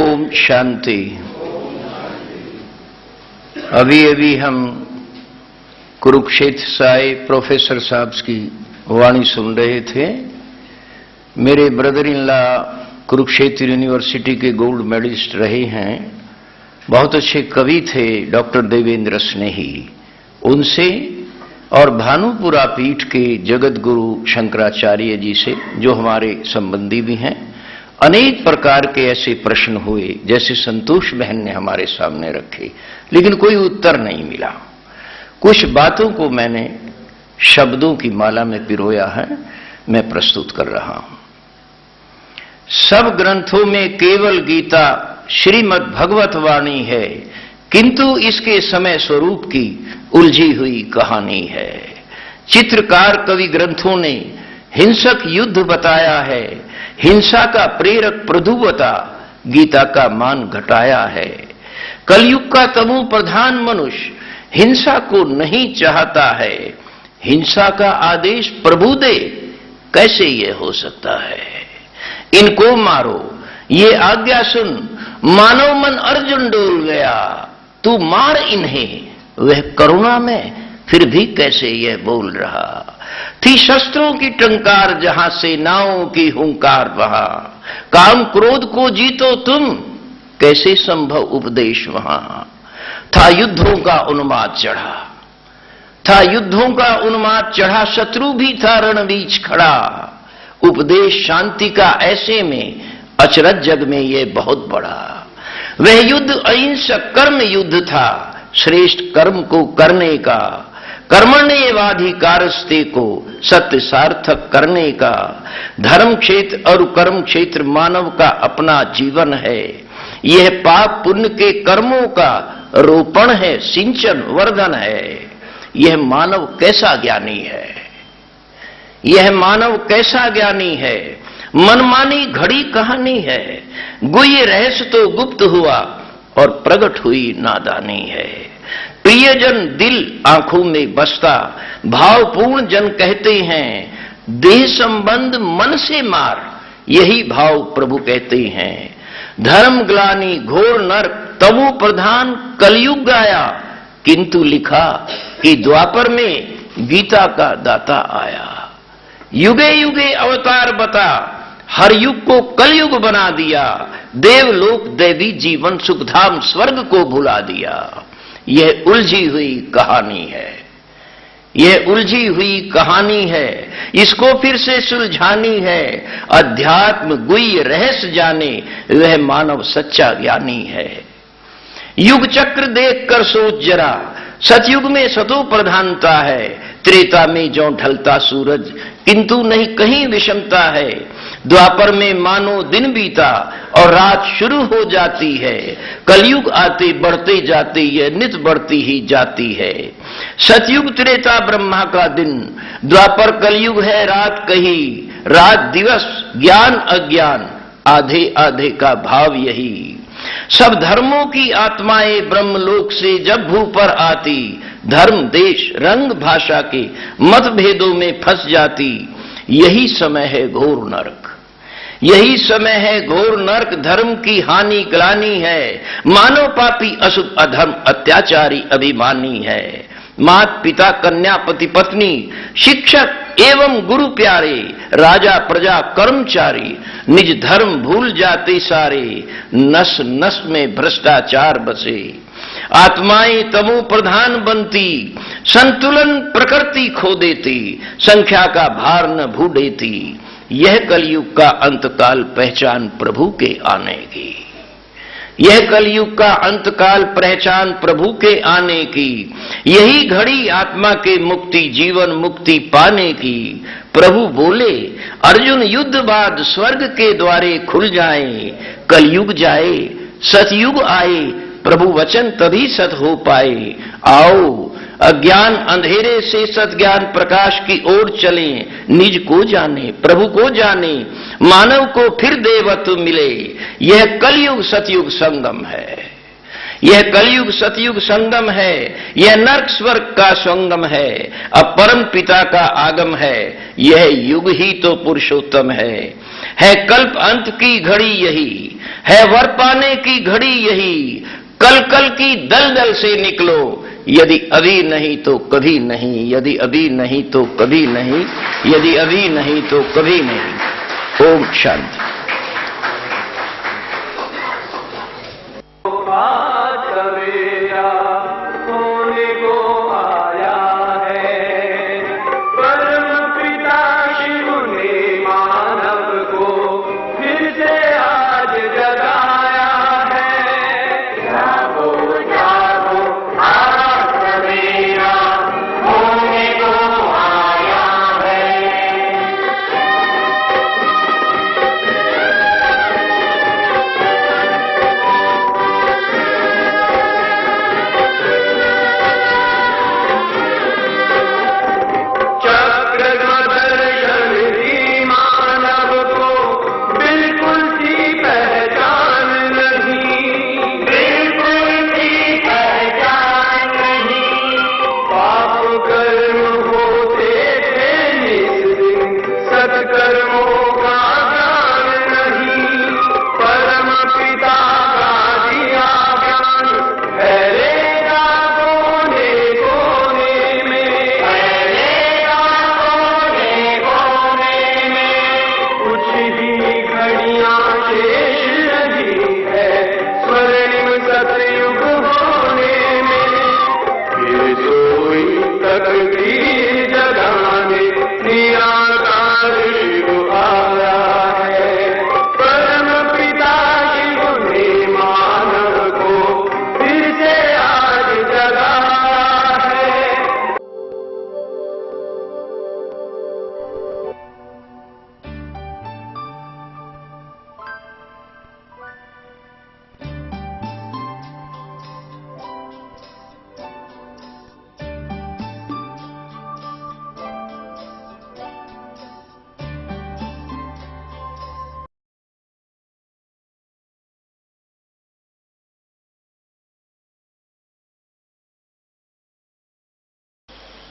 ओम शांति। अभी अभी हम कुरुक्षेत्र से आए प्रोफेसर साहब की वाणी सुन रहे थे। मेरे brother in law Kurukshetra university के गोल्ड मेडलिस्ट रहे हैं, बहुत अच्छे कवि थे डॉक्टर देवेंद्र स्नेही। उनसे और भानुपुरा पीठ के जगत गुरु शंकराचार्य जी से, जो हमारे संबंधी भी हैं, अनेक प्रकार के ऐसे प्रश्न हुए जैसे संतोष बहन ने हमारे सामने रखे, लेकिन कोई उत्तर नहीं मिला। कुछ बातों को मैंने शब्दों की माला में पिरोया है, मैं प्रस्तुत कर रहा हूं। सब ग्रंथों में केवल गीता श्रीमद् भगवत वाणी है, किंतु इसके समय स्वरूप की उलझी हुई कहानी है। चित्रकार कवि ग्रंथों ने हिंसक युद्ध बताया है, हिंसा का प्रेरक प्रभुवता गीता का मान घटाया है। कलयुग का तमो प्रधान मनुष्य हिंसा को नहीं चाहता है, हिंसा का आदेश प्रभु दे, कैसे ये हो सकता है? इनको मारो, ये आज्ञा सुन, मानव मन अर्जुन डोल गया, तू मार इन्हें। वह करुणा में फिर भी कैसे यह बोल रहा? थी शस्त्रों की टंकार जहां सेनाओं की हुंकार वहां, काम क्रोध को जीतो तुम, कैसे संभव उपदेश वहां? था युद्धों का उन्माद चढ़ा, था युद्धों का उन्माद चढ़ा, शत्रु भी था रणबीच खड़ा। उपदेश शांति का ऐसे में, अचरज जग में ये बहुत बड़ा। वह युद्ध अहिंसक कर्म युद्ध था, श्रेष्ठ कर्म को करने का, कर्मण्येवाधिकारस्ते को सत्य सार्थक करने का। धर्म क्षेत्र और कर्म क्षेत्र मानव का अपना जीवन है। यह पाप पुण्य के कर्मों का रोपण है, सिंचन वर्धन है। यह मानव कैसा ज्ञानी है, यह मानव कैसा ज्ञानी है। मनमानी घड़ी कहानी है, गुह्य रहस्य तो गुप्त हुआ और प्रकट हुई नादानी है। प्रियजन दिल आंखों में बसता, भावपूर्ण जन कहते हैं, देह संबंध मन से मार, यही भाव प्रभु कहते हैं। धर्म ग्लानि घोर नरक तमो प्रधान कलयुग गाया, किंतु लिखा कि द्वापर में गीता का दाता आया। युगे युगे अवतार बता, हर युग को कलयुग बना दिया। देवलोक दैवी जीवन सुखधाम स्वर्ग को भुला दिया। यह उलझी हुई कहानी है, यह उलझी हुई कहानी है, इसको फिर से सुलझानी है। अध्यात्म गुह्य रहस्य जाने, वह मानव सच्चा ज्ञानी है। युग चक्र देखकर सोच जरा, सतयुग में सतो प्रधानता है। त्रेता में जो ढलता सूरज, किंतु नहीं कहीं विषमता है। द्वापर में मानो दिन बीता और रात शुरू हो जाती है। कलयुग आते बढ़ते जाते यह नित बढ़ती ही जाती है। सतयुग त्रेता ब्रह्मा का दिन, द्वापर कलयुग है रात कही। रात दिवस ज्ञान अज्ञान, आधे आधे का भाव यही। सब धर्मों की आत्माएं ब्रह्मलोक से जब भू पर आती, धर्म देश रंग भाषा के मतभेदों में फंस जाती। यही समय है घोर नरक, यही समय है घोर नरक। धर्म की हानि ग्लानि है, मानव पापी अशुभ अधर्म अत्याचारी अभिमानी है। मात पिता कन्या पति पत्नी, शिक्षक एवं गुरु प्यारे, राजा प्रजा कर्मचारी, निज धर्म भूल जाते सारे। नस नस में भ्रष्टाचार बसे, आत्माएं तमो प्रधान बनती। संतुलन प्रकृति खो देती, संख्या का भार न भू देती। यह कलयुग का अंतकाल पहचान प्रभु के आने की, यह कलयुग का अंतकाल पहचान प्रभु के आने की। यही घड़ी आत्मा के मुक्ति जीवन मुक्ति पाने की। प्रभु बोले, अर्जुन युद्ध बाद स्वर्ग के द्वारे खुल जाएं। कलयुग जाए सतयुग आए, प्रभु वचन तभी सत हो पाए। आओ अज्ञान अंधेरे से सतज्ञान प्रकाश की ओर चलें। निज को जाने प्रभु को जाने, मानव को फिर देवत्व मिले। यह कलयुग सतयुग संगम है, यह कलयुग सतयुग संगम है। यह नरक स्वर्ग का संगम है, अब परम पिता का आगम है। यह युग ही तो पुरुषोत्तम है कल्प अंत की घड़ी यही है वर पाने की घड़ी यही, कल कल की दलदल से निकलो, यदि अभी नहीं तो कभी नहीं, यदि अभी नहीं तो कभी नहीं, यदि अभी नहीं तो कभी नहीं। ओम शांति।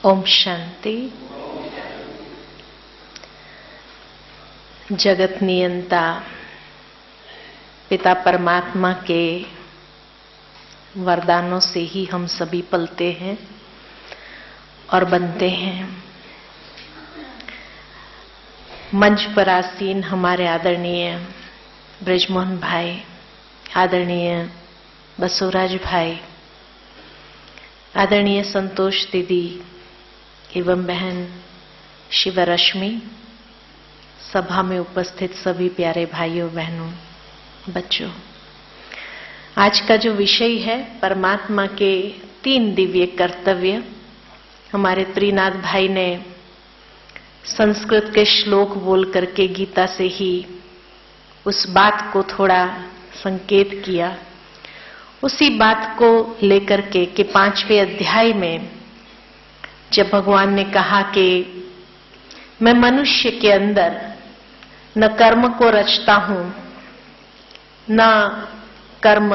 ओम शांति। जगत नियंता पिता परमात्मा के वरदानों से ही हम सभी पलते हैं और बनते हैं। मंच पर आसीन हमारे आदरणीय ब्रजमोहन भाई, आदरणीय बसवराज भाई, आदरणीय संतोष दीदी एवं बहन शिवरश्मि, सभा में उपस्थित सभी प्यारे भाइयों बहनों बच्चों, आज का जो विषय है परमात्मा के 3 दिव्य कर्तव्य, हमारे त्रिनाथ भाई ने संस्कृत के श्लोक बोल करके गीता से ही उस बात को थोड़ा संकेत किया। उसी बात को लेकर के कि 5वें अध्याय में जब भगवान ने कहा कि मैं मनुष्य के अंदर न कर्म को रचता हूं, न कर्म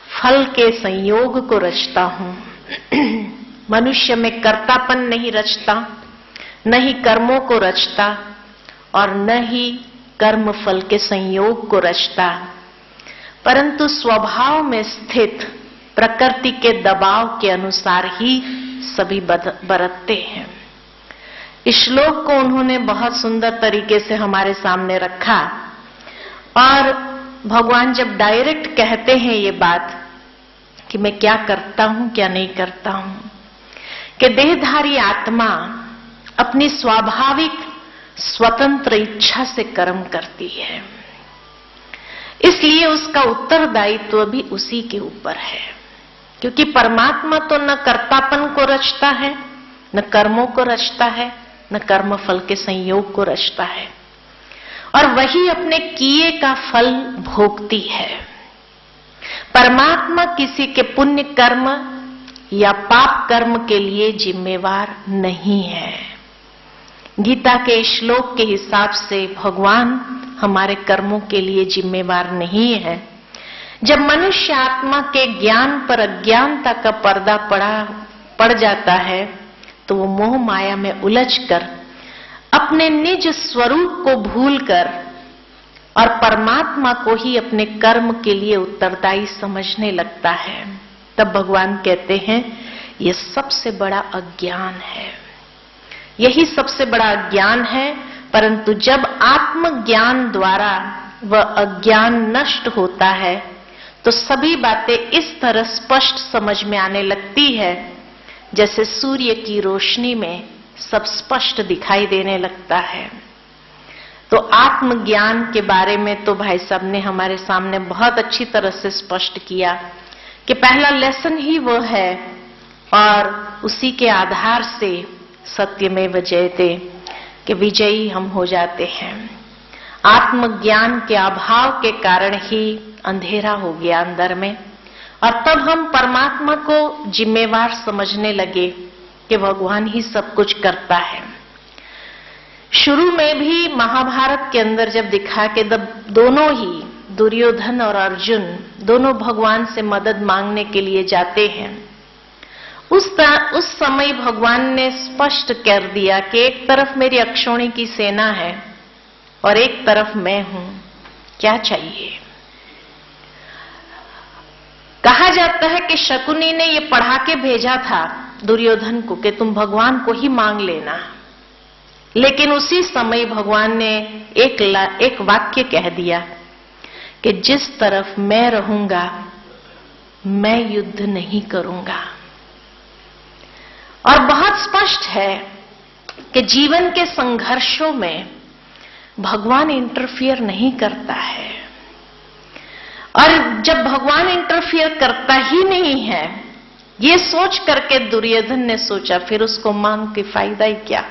फल के संयोग को रचता हूं, मनुष्य में कर्तापन नहीं रचता, न ही कर्मों को रचता और न ही कर्म फल के संयोग को रचता, परंतु स्वभाव में स्थित प्रकृति के दबाव के अनुसार ही सभी बरतते हैं। इस श्लोक को उन्होंने बहुत सुंदर तरीके से हमारे सामने रखा और भगवान जब डायरेक्ट कहते हैं ये बात कि मैं क्या करता हूं क्या नहीं करता हूं, कि देहधारी आत्मा अपनी स्वाभाविक स्वतंत्र इच्छा से कर्म करती है, इसलिए उसका उत्तरदायित्व भी उसी के ऊपर है। क्योंकि परमात्मा तो न कर्तापन को रचता है, न कर्मों को रचता है, न कर्म फल के संयोग को रचता है, और वही अपने किए का फल भोगती है। परमात्मा किसी के पुण्य कर्म या पाप कर्म के लिए जिम्मेवार नहीं है। गीता के श्लोक के हिसाब से भगवान हमारे कर्मों के लिए जिम्मेवार नहीं है। जब मनुष्य आत्मा के ज्ञान पर अज्ञानता का पर्दा पड़ जाता है तो वो मोह माया में उलझकर अपने निज स्वरूप को भूलकर और परमात्मा को ही अपने कर्म के लिए उत्तरदायी समझने लगता है, तब भगवान कहते हैं यह सबसे बड़ा अज्ञान है। यही सबसे बड़ा अज्ञान है। परंतु जब आत्मज्ञान द्वारा वह अज्ञान नष्ट होता है तो सभी बातें इस तरह स्पष्ट समझ में आने लगती है जैसे सूर्य की रोशनी में सब स्पष्ट दिखाई देने लगता है। तो आत्मज्ञान के बारे में तो भाई साहब ने हमारे सामने बहुत अच्छी तरह से स्पष्ट किया कि पहला लेसन ही वो है और उसी के आधार से सत्यमेव जयते कि विजयी हम हो जाते हैं। आत्मज्ञान के अभाव के कारण ही अंधेरा हो गया अंदर में, और तब हम परमात्मा को जिम्मेवार समझने लगे कि भगवान ही सब कुछ करता है। शुरू में भी महाभारत के अंदर जब दिखा कि दोनों ही दुर्योधन और अर्जुन दोनों भगवान से मदद मांगने के लिए जाते हैं, उस समय भगवान ने स्पष्ट कर दिया कि एक तरफ मेरी अक्षौणी की सेना है और एक तरफ मैं हूं, क्या चाहिए। कहा जाता है कि शकुनी ने ये पढ़ा के भेजा था दुर्योधन को कि तुम भगवान को ही मांग लेना, लेकिन उसी समय भगवान ने एक वाक्य कह दिया कि जिस तरफ मैं रहूंगा मैं युद्ध नहीं करूंगा। और बहुत स्पष्ट है कि जीवन के संघर्षों में भगवान इंटरफियर नहीं करता है, और जब भगवान इंटरफियर करता ही नहीं है ये सोच करके दुर्योधन ने सोचा फिर उसको मांग के फायदा ही क्या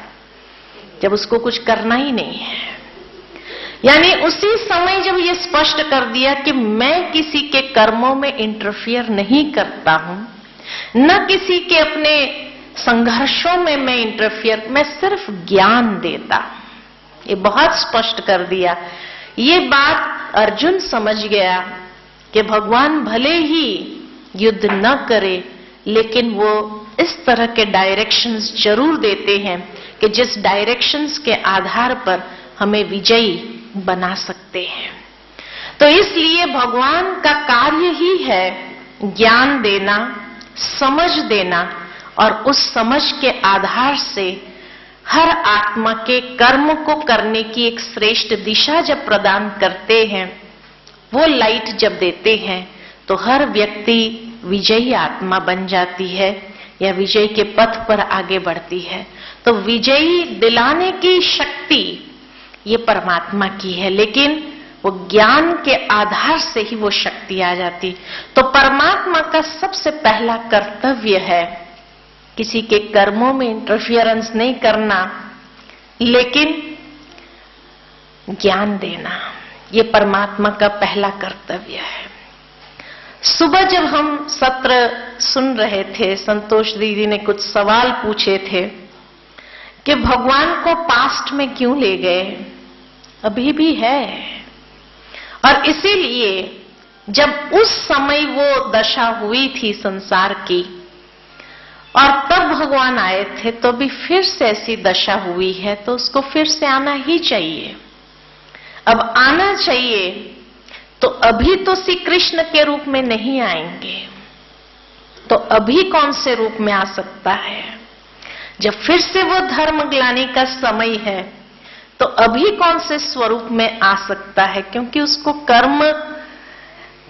जब उसको कुछ करना ही नहीं है। यानी उसी समय जब ये स्पष्ट कर दिया कि मैं किसी के कर्मों में इंटरफियर नहीं करता हूं, न किसी के अपने संघर्षों में मैं इंटरफियर, मैं सिर्फ ज्ञान देता, ये बहुत स्पष्ट कर दिया। ये बात अर्जुन समझ गया कि भगवान भले ही युद्ध न करे लेकिन वो इस तरह के डायरेक्शंस जरूर देते हैं कि जिस डायरेक्शंस के आधार पर हमें विजयी बना सकते हैं। तो इसलिए भगवान का कार्य ही है ज्ञान देना, समझ देना, और उस समझ के आधार से हर आत्मा के कर्म को करने की एक श्रेष्ठ दिशा जब प्रदान करते हैं, वो लाइट जब देते हैं तो हर व्यक्ति विजयी आत्मा बन जाती है या विजय के पथ पर आगे बढ़ती है। तो विजयी दिलाने की शक्ति ये परमात्मा की है, लेकिन वो ज्ञान के आधार से ही वो शक्ति आ जाती। तो परमात्मा का सबसे पहला कर्तव्य है किसी के कर्मों में इंटरफियरेंस नहीं करना, लेकिन ज्ञान देना, ये परमात्मा का पहला कर्तव्य है। सुबह जब हम सत्र सुन रहे थे, संतोष दीदी ने कुछ सवाल पूछे थे कि भगवान को पास्ट में क्यों ले गए, अभी भी है। और इसीलिए जब उस समय वो दशा हुई थी संसार की और तब भगवान आए थे, तो भी फिर से ऐसी दशा हुई है, तो उसको फिर से आना ही चाहिए। अब आना चाहिए तो अभी तो श्री कृष्ण के रूप में नहीं आएंगे, तो अभी कौन से रूप में आ सकता है। जब फिर से वो धर्म ग्लानि का समय है तो अभी कौन से स्वरूप में आ सकता है, क्योंकि उसको कर्म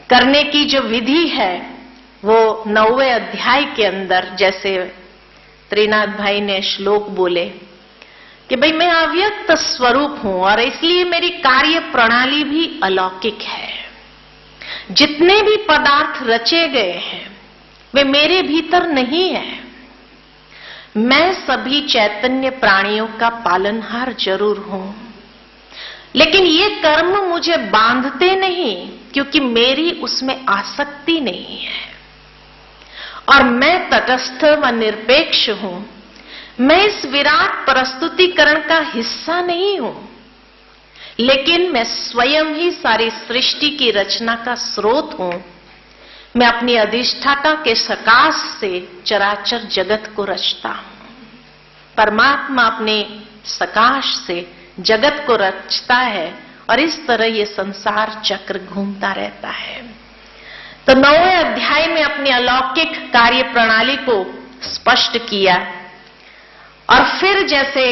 करने की जो विधि है वो 9वें अध्याय के अंदर, जैसे त्रिनाथ भाई ने श्लोक बोले कि भाई मैं अव्यक्त स्वरूप हूं और इसलिए मेरी कार्य प्रणाली भी अलौकिक है। जितने भी पदार्थ रचे गए हैं वे मेरे भीतर नहीं है। मैं सभी चैतन्य प्राणियों का पालनहार जरूर हूं, लेकिन ये कर्म मुझे बांधते नहीं, क्योंकि मेरी उसमें आसक्ति नहीं है और मैं तटस्थ व निरपेक्ष हूं। मैं इस विराट प्रस्तुतिकरण का हिस्सा नहीं हूं, लेकिन मैं स्वयं ही सारी सृष्टि की रचना का स्रोत हूं। मैं अपनी अधिष्ठाता के सकाश से चराचर जगत को रचता हूं। परमात्मा अपने सकाश से जगत को रचता है और इस तरह ये संसार चक्र घूमता रहता है। तो 9वें अध्याय में अपनी अलौकिक कार्य प्रणाली को स्पष्ट किया और फिर जैसे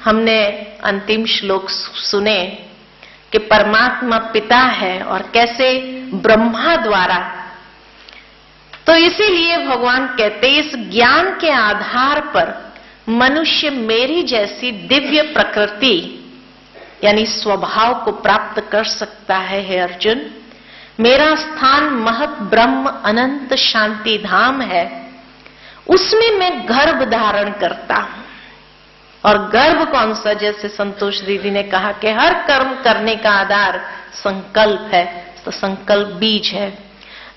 हमने अंतिम श्लोक सुने कि परमात्मा पिता है और कैसे ब्रह्मा द्वारा, तो इसीलिए भगवान कहते इस ज्ञान के आधार पर मनुष्य मेरी जैसी दिव्य प्रकृति यानी स्वभाव को प्राप्त कर सकता है। हे अर्जुन, मेरा स्थान महत ब्रह्म अनंत शांति धाम है, उसमें मैं गर्भ धारण करता हूं। और गर्भ कौन सा, जैसे संतोष दीदी ने कहा कि हर कर्म करने का आधार संकल्प है, तो संकल्प बीज है।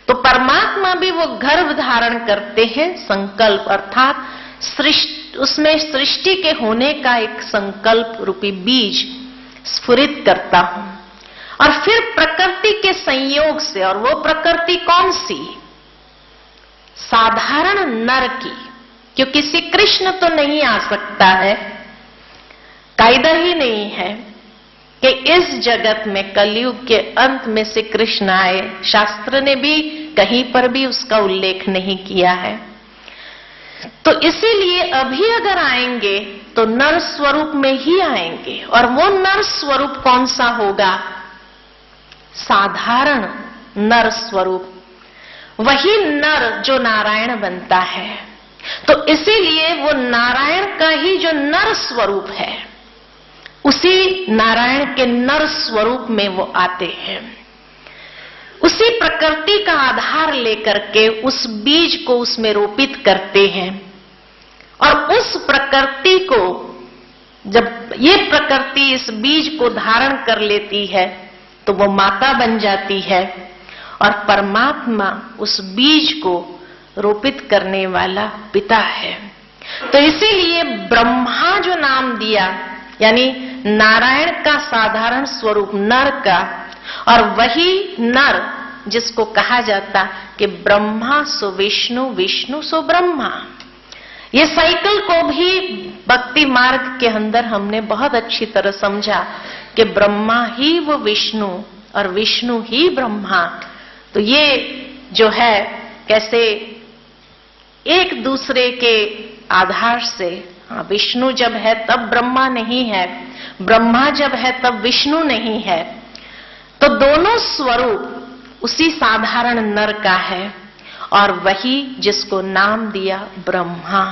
तो परमात्मा भी वो गर्भ धारण करते हैं, संकल्प अर्थात उसमें सृष्टि के होने का एक संकल्प रूपी बीज स्फुरित करता हूं। और फिर प्रकृति के संयोग से, और वो प्रकृति कौन सी, साधारण नर की, क्योंकि श्री कृष्ण तो नहीं आ सकता है, कायदा ही नहीं है कि इस जगत में कलयुग के अंत में श्री कृष्ण आए। शास्त्र ने भी कहीं पर भी उसका उल्लेख नहीं किया है। तो इसीलिए अभी अगर आएंगे तो नर स्वरूप में ही आएंगे। और वो नर स्वरूप कौन सा होगा, साधारण नर स्वरूप, वही नर जो नारायण बनता है। तो इसीलिए वो नारायण का ही जो नर स्वरूप है, उसी नारायण के नर स्वरूप में वो आते हैं। उसी प्रकृति का आधार लेकर के उस बीज को उसमें रोपित करते हैं। और उस प्रकृति को, जब ये प्रकृति इस बीज को धारण कर लेती है तो वो माता बन जाती है। और परमात्मा उस बीज को रोपित करने वाला पिता है। तो इसीलिए ब्रह्मा जो नाम दिया, यानी नारायण का साधारण स्वरूप नर का, और वही नर जिसको कहा जाता कि ब्रह्मा सो विष्णु, विष्णु सो ब्रह्मा। ये साइकिल को भी भक्ति मार्ग के अंदर हमने बहुत अच्छी तरह समझा कि ब्रह्मा ही वो विष्णु और विष्णु ही ब्रह्मा। तो ये जो है कैसे एक दूसरे के आधार से, विष्णु जब है तब ब्रह्मा नहीं है, ब्रह्मा जब है तब विष्णु नहीं है। तो दोनों स्वरूप उसी साधारण नर का है और वही जिसको नाम दिया ब्रह्मा।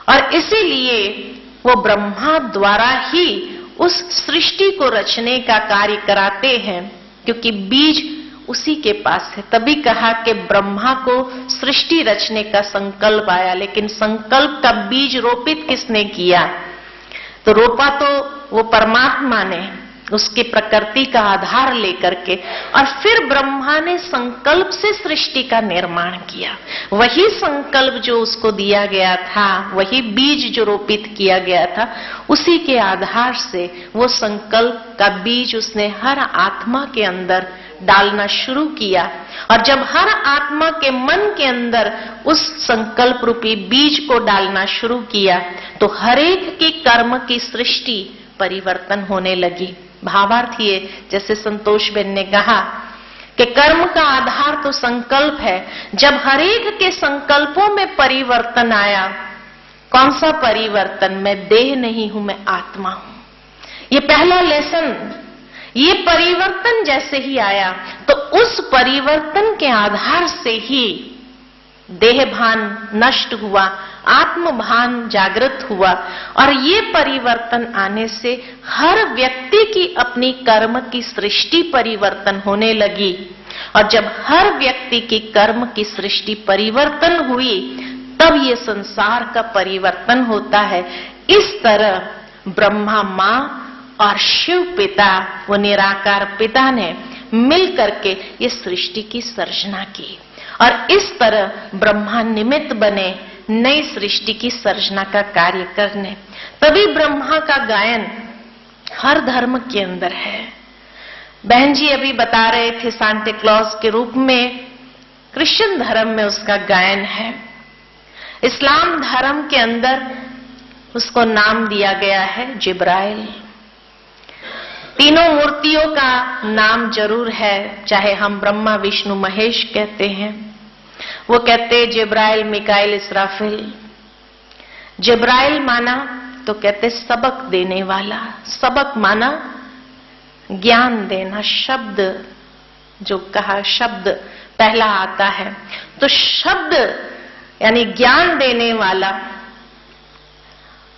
और इसीलिए वो ब्रह्मा द्वारा ही उस सृष्टि को रचने का कार्य कराते हैं, क्योंकि बीज उसी के पास है। तभी कहा कि ब्रह्मा को सृष्टि रचने का संकल्प आया, लेकिन संकल्प का बीज रोपित किसने किया, तो रोपा तो वो परमात्मा ने, उसकी प्रकृति का आधार लेकर के। और फिर ब्रह्मा ने संकल्प से सृष्टि का निर्माण किया। वही संकल्प जो उसको दिया गया था, वही बीज जो रोपित किया गया था, उसी के आधार से वो संकल्प का बीज उसने हर आत्मा के अंदर डालना शुरू किया। और जब हर आत्मा के मन के अंदर उस संकल्प रूपी बीज को डालना शुरू किया, तो हर एक की कर्म की सृष्टि परिवर्तन होने लगी। भावार्थ ये, जैसे संतोष बेन ने कहा कि कर्म का आधार तो संकल्प है। जब हर एक के संकल्पों में परिवर्तन आया, कौन सा परिवर्तन, मैं देह नहीं हूं, मैं आत्मा हूं, ये पहला लेसन। ये परिवर्तन जैसे ही आया तो उस परिवर्तन के आधार से ही देह भान नष्ट हुआ, आत्म भान जागृत हुआ। और ये परिवर्तन आने से हर व्यक्ति की अपनी कर्म की सृष्टि परिवर्तन होने लगी। और जब हर व्यक्ति की कर्म की सृष्टि परिवर्तन हुई, तब ये संसार का परिवर्तन होता है। इस तरह ब्रह्मा मां और शिव पिता, वो निराकार पिता ने मिल करके ये सृष्टि की सर्जना की। और इस तरह ब्रह्मा निमित्त बने नई सृष्टि की सर्जना का कार्य करने। तभी ब्रह्मा का गायन हर धर्म के अंदर है। बहन जी अभी बता रहे थे सांता क्लॉज के रूप में, क्रिश्चियन धर्म में उसका गायन है। इस्लाम धर्म के अंदर उसको नाम दिया गया है जिब्राइल। तीनों मूर्तियों का नाम जरूर है, चाहे हम ब्रह्मा विष्णु महेश कहते हैं। वो कहते जिब्राइल मिकाइल इसराफिल। जिब्राइल माना तो कहते सबक देने वाला, सबक माना ज्ञान देना। शब्द जो कहा, शब्द पहला आता है, तो शब्द यानी ज्ञान देने वाला।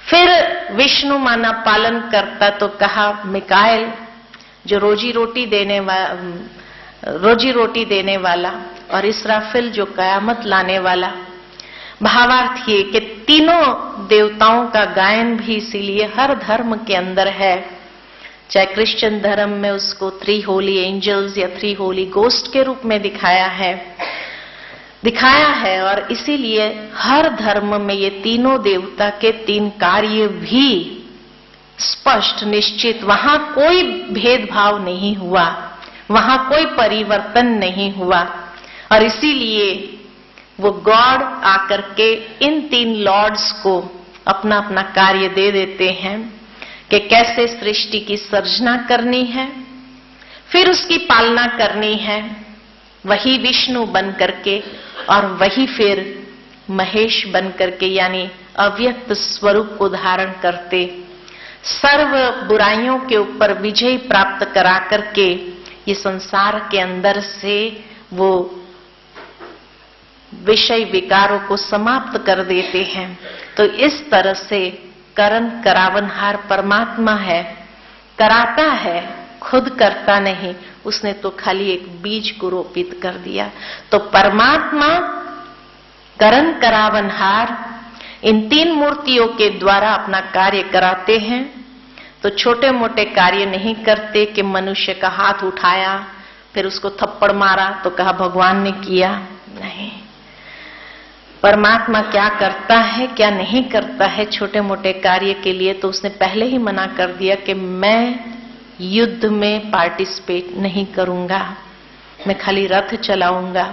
फिर विष्णु माना पालन करता, तो कहा मिकाइल जो रोजी रोटी देने वाला, और इसराफिल जो कयामत लाने वाला। भावार्थ ये कि तीनों देवताओं का गायन भी इसीलिए हर धर्म के अंदर है। चाहे क्रिश्चियन धर्म में उसको 3 होली एंजल्स या 3 होली गोस्ट के रूप में दिखाया है, और इसीलिए हर धर्म में ये तीनों देवता के 3 कार्य भी स्पष्ट निश्चित, वहां कोई भेदभाव नहीं हुआ, वहां कोई परिवर्तन नहीं हुआ। और इसीलिए वो गॉड आकर के इन 3 लॉर्ड्स को अपना अपना कार्य दे देते हैं कि कैसे सृष्टि की सर्जना करनी है, फिर उसकी पालना करनी है। वही विष्णु बन करके और वही फिर महेश बन करके, यानी अव्यक्त स्वरूप को धारण करते सर्व बुराइयों के ऊपर विजय प्राप्त करा करके ये संसार के अंदर से वो विषय विकारों को समाप्त कर देते हैं। तो इस तरह से करण करावनहार परमात्मा है, कराता है, खुद करता नहीं, उसने तो खाली एक बीज को रोपित कर दिया। तो परमात्मा करण करावनहार इन 3 मूर्तियों के द्वारा अपना कार्य कराते हैं। तो छोटे मोटे कार्य नहीं करते कि मनुष्य का हाथ उठाया फिर उसको थप्पड़ मारा तो कहा भगवान ने किया, नहीं। परमात्मा क्या करता है क्या नहीं करता है छोटे मोटे कार्य के लिए, तो उसने पहले ही मना कर दिया कि मैं युद्ध में पार्टिसिपेट नहीं करूंगा, मैं खाली रथ चलाऊंगा।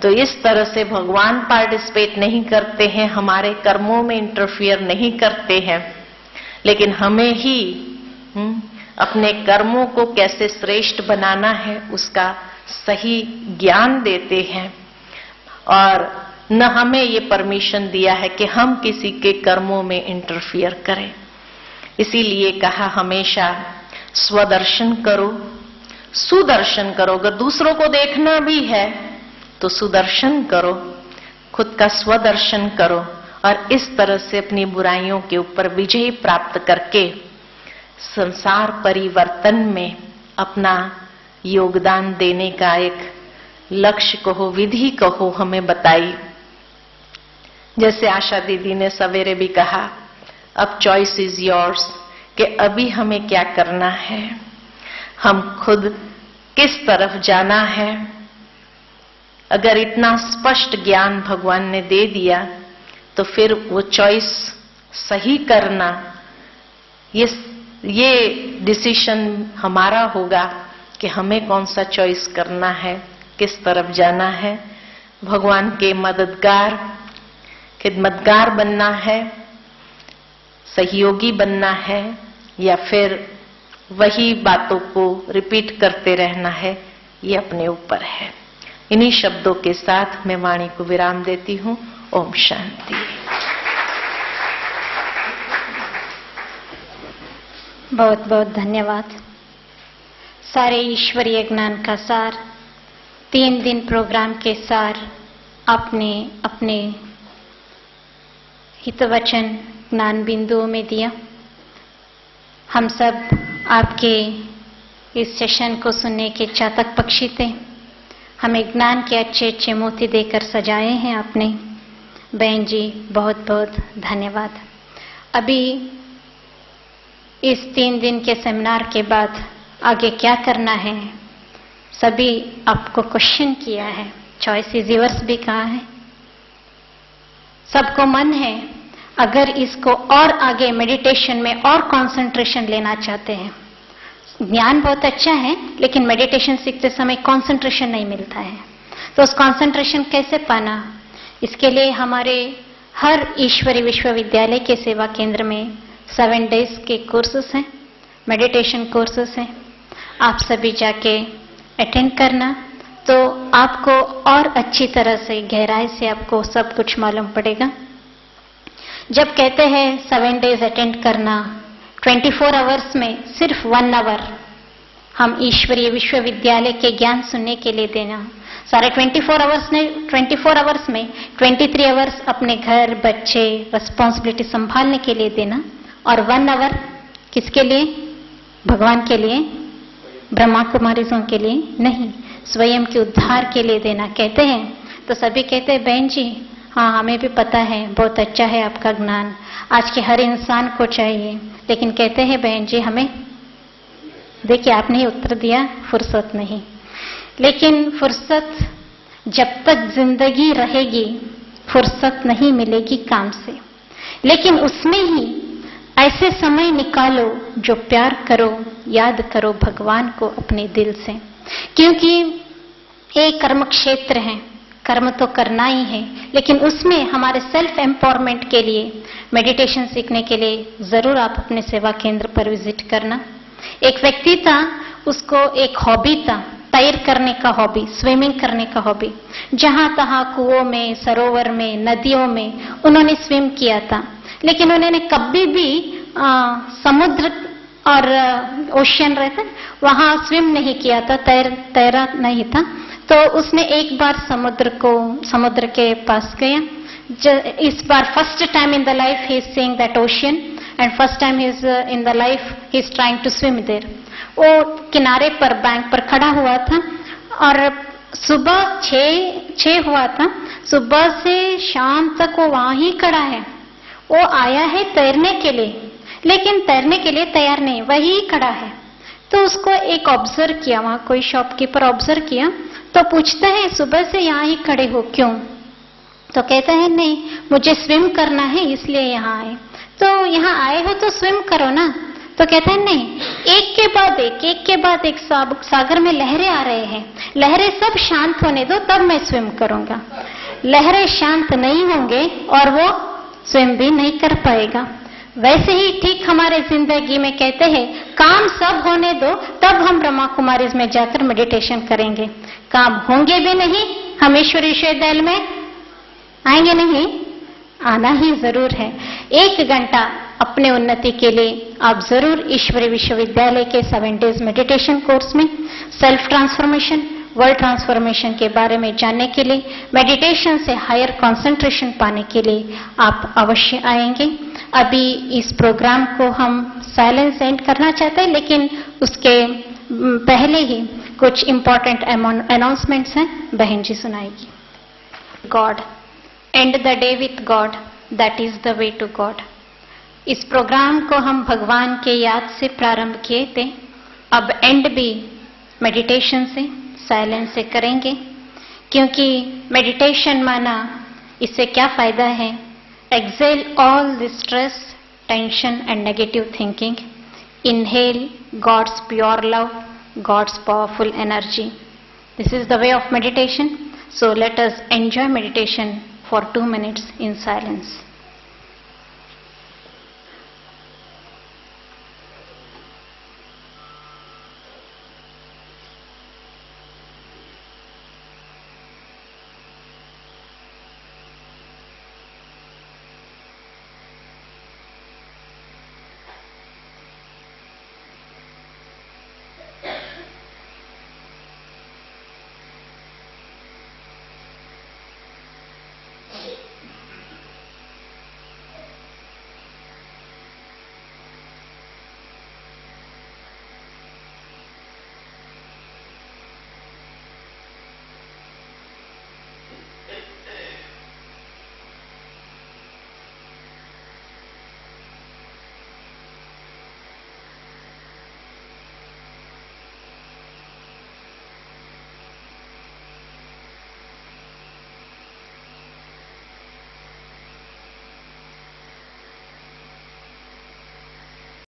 तो इस तरह से भगवान पार्टिसिपेट नहीं करते हैं, हमारे कर्मों में इंटरफियर नहीं करते हैं, लेकिन हमें ही अपने कर्मों को कैसे श्रेष्ठ बनाना है उसका सही ज्ञान देते हैं। और न हमें ये परमिशन दिया है कि हम किसी के कर्मों में इंटरफियर करें। इसीलिए कहा हमेशा स्वदर्शन करो, सुदर्शन करो। अगर दूसरों को देखना भी है तो सुदर्शन करो, खुद का स्वदर्शन करो, और इस तरह से अपनी बुराइयों के ऊपर विजय प्राप्त करके संसार परिवर्तन में अपना योगदान देने का एक लक्ष्य कहो, विधि कहो हमें बताई। जैसे आशा दीदी ने सवेरे भी कहा, अब चॉइस इज योर्स, कि अभी हमें क्या करना है, हम खुद किस तरफ जाना है। अगर इतना स्पष्ट ज्ञान भगवान ने दे दिया तो फिर वो चॉइस सही करना, ये डिसीजन हमारा होगा कि हमें कौन सा चॉइस करना है, किस तरफ जाना है। भगवान के मददगार खिदमतगार बनना है, सहयोगी बनना है, या फिर वही बातों को रिपीट करते रहना है, ये अपने ऊपर है। इन्हीं शब्दों के साथ मैं वाणी को विराम देती हूँ। ओम शांति। बहुत बहुत धन्यवाद। सारे ईश्वरीय ज्ञान का सार 3 दिन प्रोग्राम के सार आपने अपने हितवचन ज्ञान बिंदुओं में दिया। हम सब आपके इस सेशन को सुनने के चातक पक्षी थे। हमें ज्ञान के अच्छे अच्छे मोती देकर सजाए हैं आपने। बहन जी बहुत बहुत धन्यवाद। अभी इस 3 दिन के सेमिनार के बाद आगे क्या करना है, सभी आपको क्वेश्चन किया है। चॉइस इज योर्स भी कहा है। सबको मन है, अगर इसको और आगे मेडिटेशन में और कंसंट्रेशन लेना चाहते हैं। ज्ञान बहुत अच्छा है, लेकिन मेडिटेशन सीखते समय कंसंट्रेशन नहीं मिलता है। तो उस कंसंट्रेशन कैसे पाना, इसके लिए हमारे हर ईश्वरी विश्वविद्यालय के सेवा केंद्र में 7 डेज के कोर्सेस हैं। मेडिटेशन कोर्सेस हैं, आप सभी जाके अटेंड करना, तो आपको और अच्छी तरह से गहराई से आपको सब कुछ मालूम पड़ेगा। जब कहते हैं 7 डेज अटेंड करना, 24 आवर्स में सिर्फ 1 आवर हम ईश्वरीय विश्वविद्यालय के ज्ञान सुनने के लिए देना, सारे 24 आवर्स में 23 आवर्स अपने घर, बच्चे, रिस्पॉन्सिबिलिटी संभालने के लिए देना, और 1 आवर किसके लिए? भगवान के लिए, ब्रह्मा कुमारीजों के लिए नहीं, स्वयं के उद्धार के लिए देना कहते हैं। तो सभी कहते हैं बहन जी हाँ हमें भी पता है, बहुत अच्छा है आपका ज्ञान, आज के हर इंसान को चाहिए, लेकिन कहते हैं बहन जी हमें, देखिए आपने ही उत्तर दिया, फुर्सत नहीं। लेकिन फुर्सत जब तक जिंदगी रहेगी फुर्सत नहीं मिलेगी काम से, लेकिन उसमें ही ऐसे समय निकालो जो प्यार करो, याद करो भगवान को अपने दिल से, क्योंकि एक कर्म क्षेत्र है, कर्म तो करना ही है, लेकिन उसमें हमारे सेल्फ एम्पावरमेंट के लिए, मेडिटेशन सीखने के लिए जरूर आप अपने सेवा केंद्र पर विजिट करना। एक व्यक्ति था, उसको एक हॉबी था, तैर करने का हॉबी, स्विमिंग करने का हॉबी, जहां तहां कुओं में, सरोवर में, नदियों में उन्होंने स्विम किया था, लेकिन उन्होंने कभी भी समुद्र और ओशियन रहता वहां स्विम नहीं किया था, तैरा नहीं था। तो उसने एक बार समुद्र के पास गया, इस बार first time in the life he is seeing that ocean and first time he is in the life he is trying to swim there. वो किनारे पर, बैंक पर खड़ा हुआ था और सुबह 6 हुआ था, सुबह से शाम तक वो वहां ही खड़ा है। वो आया है तैरने के लिए, लेकिन तैरने के लिए तैयार नहीं, वही खड़ा है। तो उसको एक ऑब्जर्व किया, वहां कोई शॉपकीपर ऑब्जर्व किया, तो पूछता है सुबह से यहाँ ही खड़े हो क्यों? तो कहता है नहीं मुझे स्विम करना है इसलिए यहाँ आए। तो यहाँ आए हो तो स्विम करो ना। तो कहता है नहीं, एक के बाद एक सागर में लहरें आ रहे हैं, लहरें सब शांत होने दो तब मैं स्विम करूंगा। लहरें शांत नहीं होंगे और वो स्विम भी नहीं कर पाएगा। वैसे ही ठीक हमारे जिंदगी में कहते हैं काम सब होने दो तब हम ब्रह्मा कुमारीज में जाकर मेडिटेशन करेंगे। काम होंगे भी नहीं, हम ईश्वरीय विश्वविद्यालय में आएंगे नहीं, आना ही जरूर है। 1 घंटा अपने उन्नति के लिए आप जरूर ईश्वरीय विश्वविद्यालय के 7 डेज मेडिटेशन कोर्स में सेल्फ ट्रांसफॉर्मेशन, वर्ल्ड ट्रांसफॉर्मेशन के बारे में जानने के लिए, मेडिटेशन से हायर कंसंट्रेशन पाने के लिए आप अवश्य आएंगे। अभी इस प्रोग्राम को हम साइलेंस एंड करना चाहते हैं, लेकिन उसके पहले ही कुछ इंपॉर्टेंट अनाउंसमेंट्स हैं, बहन जी सुनाएगी। God, and the day with God, that is the way to God. इस प्रोग्राम को हम भगवान के याद से प्रारंभ किए थे, अब एंड भी मेडिटेशन से, साइलेंस से करेंगे, क्योंकि मेडिटेशन माना इससे क्या फायदा है? Exhale all the stress, tension and negative thinking. Inhale God's pure love, God's powerful energy. This is the way of meditation. So let us enjoy meditation for 2 minutes in silence.